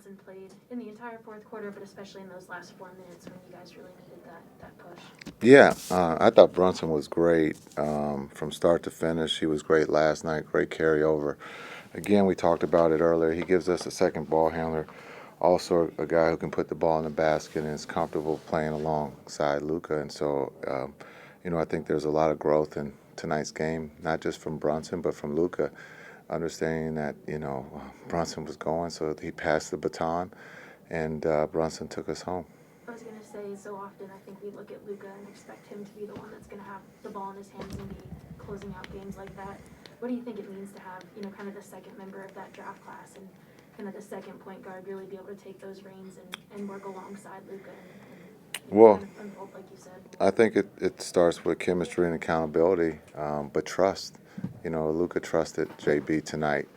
Brunson played in the entire fourth quarter, but especially in those last 4 minutes when you guys really needed that push. Yeah, I thought Brunson was great from start to finish. He was great last night, great carryover. Again, we talked about it earlier. He gives us a second ball handler, also a guy who can put the ball in the basket and is comfortable playing alongside Luka. And so, I think there's a lot of growth in tonight's game, not just from Brunson, but from Luka, understanding that, Brunson was going, so he passed the baton, and Brunson took us home. I was going to say, so often I think we look at Luka and expect him to be the one that's going to have the ball in his hands and be closing out games like that. What do you think it means to have, kind of the second member of that draft class and kind of the second point guard really be able to take those reins and work alongside Luka and Well, kind of unfold like you said? I think it starts with chemistry and accountability, but trust. Luka trusted JB tonight.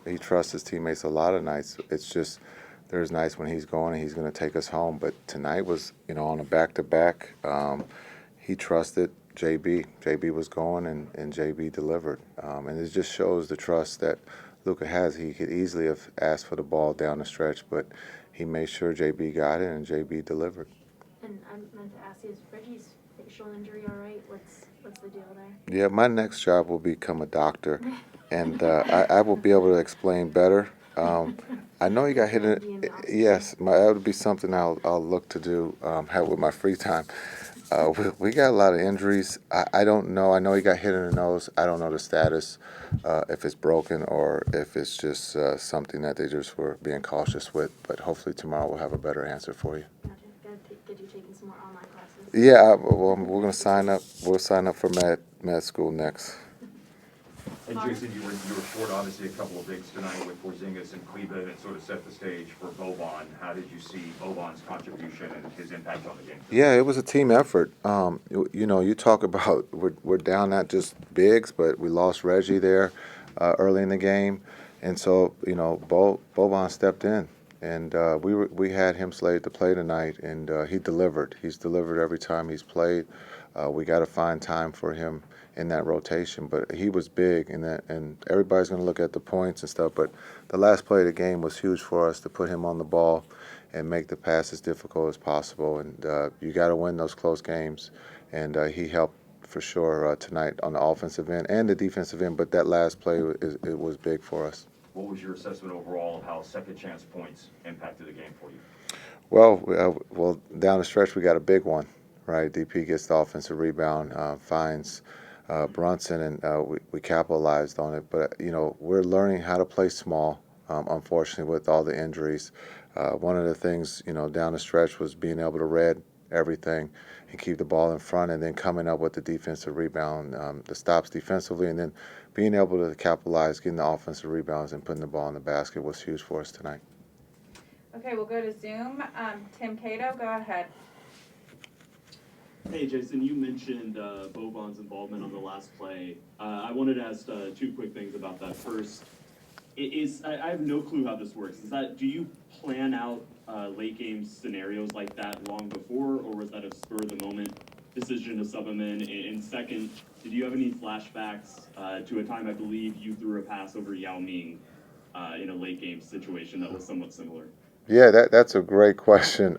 He trusts his teammates a lot of nights. It's just there's nights when he's going and he's going to take us home. But tonight was, on a back-to-back. He trusted JB. JB was going and JB delivered. And it just shows the trust that Luka has. He could easily have asked for the ball down the stretch, but he made sure JB got it and JB delivered. And I meant to ask you, is Reggie's facial injury all right? What's the deal there? Yeah, my next job will become a doctor, and I will be able to explain better. I know he got hit in. Yes, that would be something I'll look to do. Have with my free time. We got a lot of injuries. I don't know. I know he got hit in the nose. I don't know the status, if it's broken or if it's just something that they just were being cautious with. But hopefully tomorrow we'll have a better answer for you. Gotcha. Got to get you taking some more online classes. Yeah, well, we're gonna sign up. We'll sign up for med school next. And Jason, you were short obviously a couple of bigs tonight with Porzingis and Cleveland, and sort of set the stage for Boban. How did you see Boban's contribution and his impact on the game? Yeah, it was a team effort. You talk about we're down not just bigs, but we lost Reggie there early in the game, and so Boban stepped in, and we had him slated to play tonight, and he delivered. He's delivered every time he's played. We got to find time for him in that rotation, but he was big, and everybody's going to look at the points and stuff. But the last play of the game was huge for us to put him on the ball and make the pass as difficult as possible. And you got to win those close games, and he helped for sure tonight on the offensive end and the defensive end. But that last play it was big for us. What was your assessment overall of how second chance points impacted the game for you? Well, down the stretch we got a big one, right? DP gets the offensive rebound, finds Brunson, and we capitalized on it. But we're learning how to play small. Unfortunately, with all the injuries, one of the things down the stretch was being able to read everything and keep the ball in front, and then coming up with the defensive rebound, the stops defensively, and then being able to capitalize, getting the offensive rebounds, and putting the ball in the basket was huge for us tonight. Okay, we'll go to Zoom. Tim Cato, go ahead. Hey, Jason, you mentioned Boban's involvement on the last play. I wanted to ask two quick things about that. First, I have no clue how this works. Do you plan out late game scenarios like that long before, or was that a spur of the moment decision to sub him in? And second, did you have any flashbacks to a time I believe you threw a pass over Yao Ming in a late game situation that was somewhat similar? Yeah, that's a great question.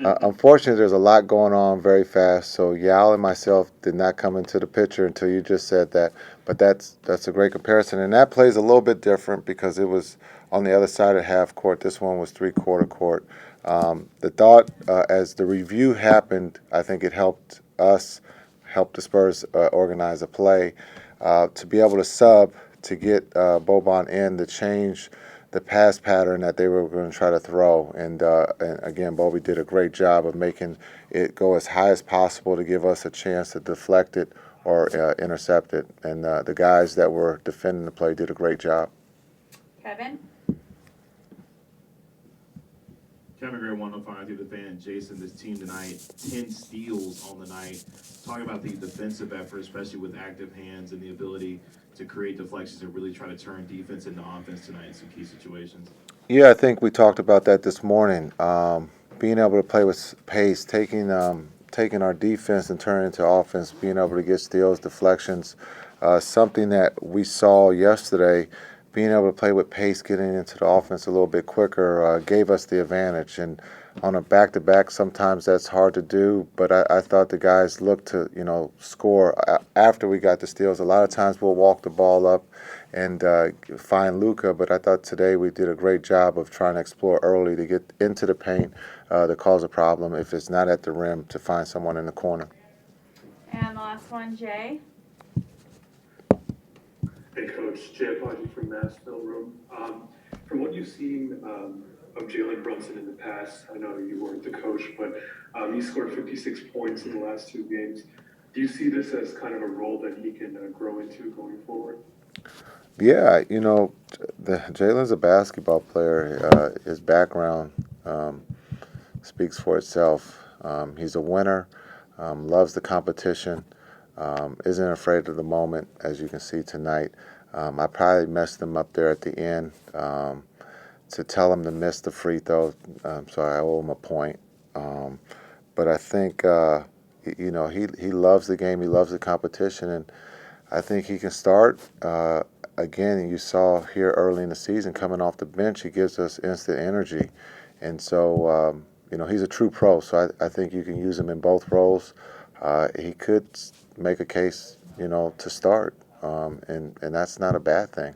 Unfortunately, there's a lot going on very fast, so Yao and myself did not come into the picture until you just said that. But that's a great comparison, and that plays a little bit different because it was on the other side of half court. This one was three-quarter court. The thought, as the review happened, I think it helped us, help the Spurs organize a play to be able to sub to get Boban in to change the pass pattern that they were going to try to throw. And again, Bobby did a great job of making it go as high as possible to give us a chance to deflect it or intercept it. And the guys that were defending the play did a great job. Kevin? Kevin Gray, 105 through the fan. Jason, this team tonight, 10 steals on the night. Talk about the defensive effort, especially with active hands and the ability to create deflections and really try to turn defense into offense tonight in some key situations. Yeah, I think we talked about that this morning. Being able to play with pace, taking our defense and turning it into offense, being able to get steals, deflections, something that we saw yesterday being able to play with pace, getting into the offense a little bit quicker, gave us the advantage. And on a back-to-back, sometimes that's hard to do, but I thought the guys looked to, score after we got the steals. A lot of times we'll walk the ball up and find Luka, but I thought today we did a great job of trying to explore early to get into the paint to cause a problem. If it's not at the rim, to find someone in the corner. And the last one, Jay. Hey, Coach. Jay Apogee from Mavs Film Room. From what you've seen of Jalen Brunson in the past, I know you weren't the coach, but he scored 56 points in the last 2 games. Do you see this as kind of a role that he can grow into going forward? Yeah, Jalen's a basketball player. His background speaks for itself. He's a winner, loves the competition, isn't afraid of the moment, as you can see tonight. I probably messed him up there at the end to tell him to miss the free throw, so I owe him a point. But I think, he loves the game, he loves the competition, and I think he can start. Again, you saw here early in the season, coming off the bench, he gives us instant energy. And so, he's a true pro, so I think you can use him in both roles. He could make a case, to start, and that's not a bad thing.